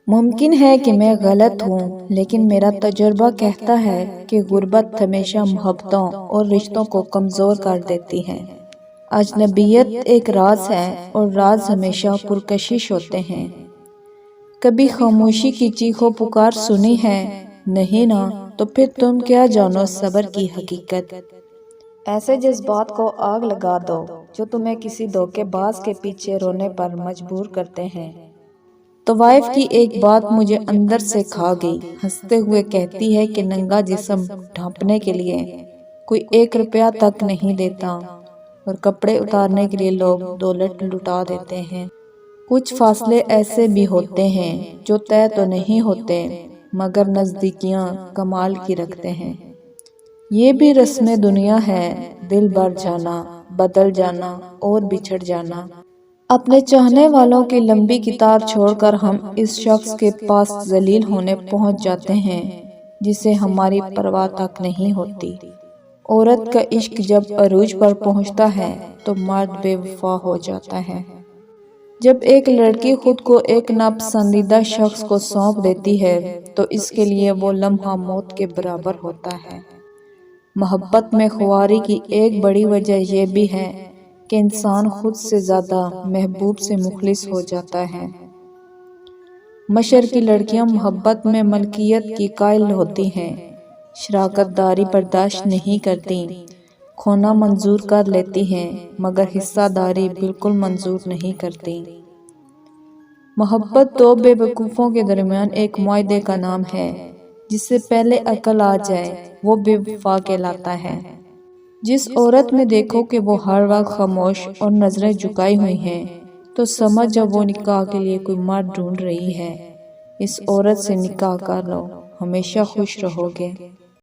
ممکن ہے کہ میں غلط ہوں، لیکن میرا تجربہ کہتا ہے کہ غربت ہمیشہ محبتوں اور رشتوں کو کمزور کر دیتی ہے۔ اجنبیت ایک راز ہے اور راز ہمیشہ پرکشش ہوتے ہیں۔ کبھی خاموشی کی چیخ و پکار سنی ہے؟ نہیں نا، تو پھر تم کیا جانو صبر کی حقیقت۔ ایسے جذبات کو آگ لگا دو جو تمہیں کسی دھوکے باز کے پیچھے رونے پر مجبور کرتے ہیں۔ طوائف کی ایک بات مجھے اندر سے کھا گئی، ہنستے ہوئے کہتی ہے کہ ننگا جسم ڈھانپنے کے لیے کوئی 1 روپیہ تک نہیں دیتا، اور کپڑے اتارنے کے لیے لوگ دولت لٹا دیتے ہیں۔ کچھ فاصلے ایسے بھی ہوتے ہیں جو طے تو نہیں ہوتے، مگر نزدیکیاں کمال کی رکھتے ہیں۔ یہ بھی رسم دنیا ہے، دل بھر جانا، بدل جانا اور بچھڑ جانا۔ اپنے چاہنے والوں کی لمبی قطار چھوڑ کر ہم اس شخص کے پاس ذلیل ہونے پہنچ جاتے ہیں جسے ہماری پرواہ تک نہیں ہوتی۔ عورت کا عشق جب عروج پر پہنچتا ہے تو مرد بے وفا ہو جاتا ہے۔ جب ایک لڑکی خود کو ایک ناپسندیدہ شخص کو سونپ دیتی ہے تو اس کے لیے وہ لمحہ موت کے برابر ہوتا ہے۔ محبت میں خواری کی ایک بڑی وجہ یہ بھی ہے کہ انسان خود سے زیادہ محبوب سے مخلص ہو جاتا ہے۔ مشرقی لڑکیاں محبت میں ملکیت کی قائل ہوتی ہیں، شراکت داری برداشت نہیں کرتی، کھونا منظور کر لیتی ہیں مگر حصہ داری بالکل منظور نہیں کرتی۔ محبت 2 بے وقوفوں کے درمیان ایک معاہدے کا نام ہے، جس سے پہلے عقل آ جائے وہ بے وفا کہلاتا ہے۔ جس عورت میں دیکھو کہ وہ ہر وقت خاموش اور نظریں جھکائی ہوئی ہیں تو سمجھ جب وہ نکاح کے لیے کوئی مرد ڈھونڈ رہی ہے۔ اس عورت سے نکاح کر لو، ہمیشہ خوش رہو گے۔